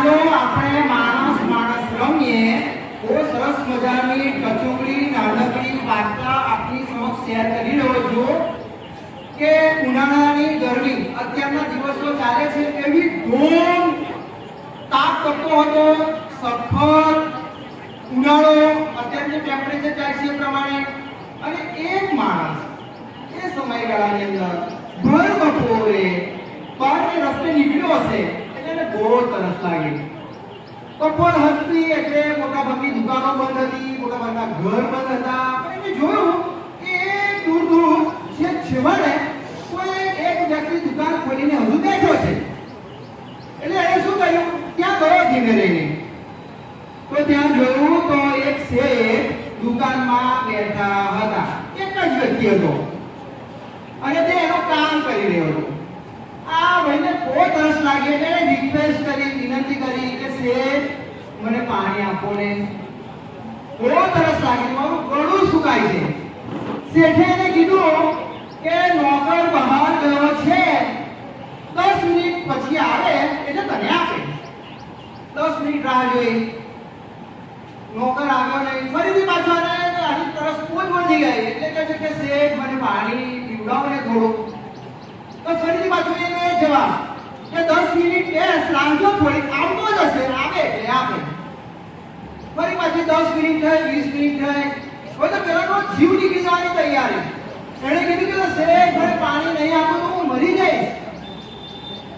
ચાલો આપણે માણસ માણસ રમીએ. બહુ સરસ મજાની કચોકડી નાનકડી વાર્તા આપની સમક્ષ શેર કરી રહ્યો છું કે ઉનાળાની ગરમી અત્યારના દિવસો ચાલે છે એવી ધૂમ તાપ તપતો હતો, સખત ઉનાળો, અત્યારની ટેમ્પરેચર ચાલે છે એ પ્રમાણે. અને એક માણસ એ સમયગાળાની અંદર ભર બપોરે બહારને રસ્તે નીકળ્યો હશે એટલે એને બહુ તરસ લાગી. બપોર હતી એટલે મોટાભાગની દુકાનો બંધ હતી, મોટાભાગના ઘર બંધ હતા. પણ એને જોયું કે દૂર દૂર છેવાડે કોઈ એક વ્યક્તિ દુકાન ખોલીને હજુ બેઠો છે. એટલે એને શું કહ્યું, ત્યાં ગયો ધીમે રહીને. તો ત્યાં જોયું તો એક શેઠ દુકાનમાં બેઠા હતા. એક જ વ્યક્તિ હતો અને તે એનું કામ કરી રહ્યો હતો. આ ભાઈને બહુ તરસ લાગી એટલે એને રિક્વેસ્ટ કરી, વિનંતી કરી કે શેઠ મને પાણી આપો ને, બહુ તરસ લાગી, મારું ગળું સુકાય છે. શેઠે એને કીધું કે નોકર બહાર ગયો છે, 10 મિનિટ પછી આવે એટલે તને આપે. 10 મિનિટ રાહ જોઈ, નોકર આવ્યો નહીં. ફરીથી પાછો આવે, આની તરસ બહુ જ વધી ગઈ એટલે કહે છે કે શેઠ મને પાણી પીવડાવો ને થોડું. તો ફરીથી પાછો એને જવાબ કે 10 મિનિટ બેસ, રાંધો થોડી, આવતો જ હશે, આવે એટલે આપે. ફરી પાછી 10 મિનિટ થઈ, 20 મિનિટ થઈ, હવે તો પેલાનો જીવ નીકળી જવાની તૈયારી. એણે કીધું કે શેઠ મને પાણી નહીં આપો તો હું મરી જઈશ,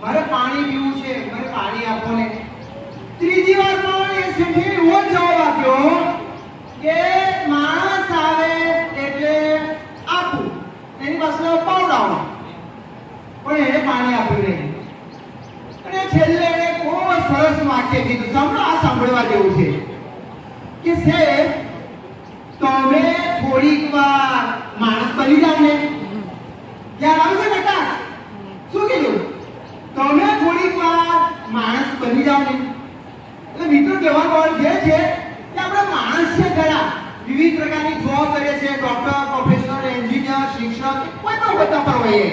મારે પાણી પીવું છે, મને પાણી આપો ને. ત્રીજી વાર પણ એ શેઠે એવો જવાબ આપ્યો કે માણસ આવે એટલે આપું, એની પાસે પાવડાવું, પણ એને પાણી આપ્યું નહીં. અને છેલ્લે એને બહુ સરસ વાક્ય કીધું, સાંભળો, આ સાંભળવા જેવું છે કે શેઠ તમે થોડીક વાર માણસ બની જાવ ને. ધ્યાન આવશે બેટા, શું કીધું? તમે થોડીક વાર માણસ બની જાવ ને. એટલે મિત્રો કહેવાનો અર્થ એ છે કે આપણે માણસ છે ખરા, વિવિધ પ્રકારની જોબ કરે છે, ડોક્ટર, પ્રોફેસર, એન્જિનિયર, શિક્ષક, કોઈ પણ હોદ્દા પર હોઈએ,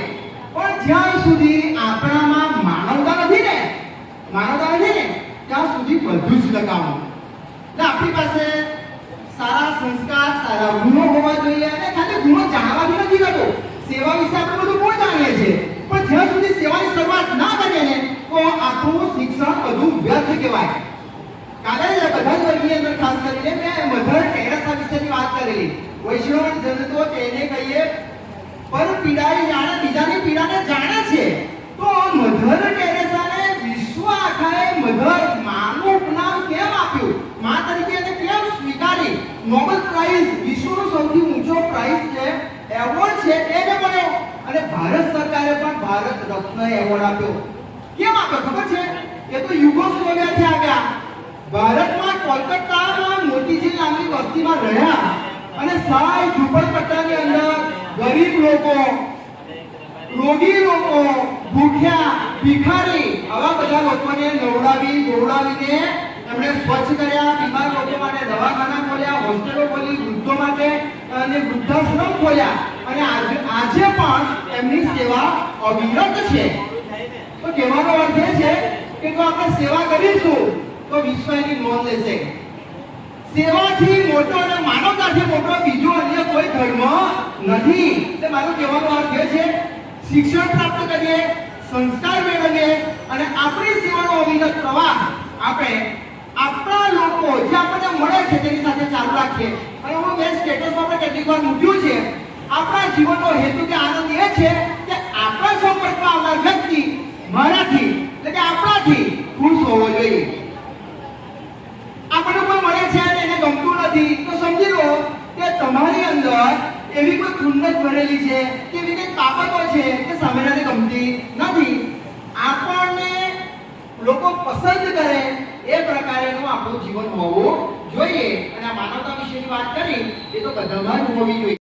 પણ જ્યાં સુધી આપણામાં માનવતા નથી ને ત્યાં સુધી બધું જ લગાવું. એટલે આપણી પાસે સારા સંસ્કાર, સારા ગુણો હોવા જોઈએ. અને ખાલી ગુણો જાણવા નથી થતો, સેવા વિશે આપણે બધું બહુ જાણીએ છીએ, પણ જ્યાં સુધી સેવાની શરૂઆત ના કરીએ ને તો આપણું શિક્ષણ બધું વ્યર્થ કહેવાય. કાલે બધા જ વર્ગની અંદર ખાસ કરીને મેં મધર ટેરેસા વિશેની વાત કરેલી. વૈષ્ણવ જન તો તેને કહીએ પર પીડાઈ જાણે, બીજાની પીડાને જાણે છે. તો મધર ટેરેસાને વિશ્વ આખાએ મધર માનું નામ કેમ આપ્યું, માં તરીકે એને કેમ સ્વીકારી? નોબેલ પ્રાઇઝ, વિશ્વનો સૌથી ઊંચો પ્રાઇઝ છે, એવોર્ડ છે, એને મળ્યો. અને ભારત સરકારે પણ ભારત રત્ન એવોર્ડ આપ્યો. કેમ આપ્યો ખબર છે? એ તો યુગોસ્લોવિયાથી આવ્યા. ભારતમાં કોલકાતામાં મોતીજી નામની વસ્તીમાં રહ્યા અને 60 ઝૂંપડપટ્ટાની અંદર ગરીબ લોકો, રોગી લોકો, ભૂખ્યા, ભિખારી, આવા બધા લોકોને નવડાવીને એમણે સ્વચ્છ કર્યા. બીમાર લોકો માટે દવાખાના ખોલ્યા, હોસ્ટેલો ખોલી, વૃદ્ધો માટે અને વૃદ્ધાશ્રમ ખોલ્યા. અને આજે પણ એમની સેવા અવિરત છે. તો કહેવાનો અર્થ એ છે કે જો આપણે સેવા કરીશું તો વિશ્વ એની નોંધ લેશે. સેવાથી મોટો અને માનવતાથી મોટો બીજો અન્ય કોઈ ધર્મ નથી. એટલે મારું કહેવાનો અર્થ એ છે શિક્ષણ પ્રાપ્ત કરીએ, સંસ્કાર મેળવીએ અને આપણી સેવાનો અવિરત પ્રવાહ આપણે આપણા લોકો જે આપણને મળે છે તેની સાથે ચાલુ રાખીએ. અને હું મેં સ્ટેટસમાં પણ કેટલીક વાર મૂક્યું છે, આપણા જીવનનો હેતુ કે આનંદ એ છે કે આપણા સંપર્કમાં આવનાર વ્યક્તિ મારાથી એટલે કે આપણાથી ખુશ હોવો જોઈએ. આપણને કોઈ મળે છે અને એને ગમતું નથી તો સમજી લો કે તમારી અંદર એવી કોઈ ખુંદક ભરેલી છે કે એવી કઈ બાબતો છે કે સામેનાને ગમતી નથી. આપણને લોકો પસંદ કરે એ પ્રકારેનું આપણું જીવન હોવું જોઈએ. અને આ માનવતા વિશેની વાત કરી એ તો બધામાં જ હોવી જોઈએ.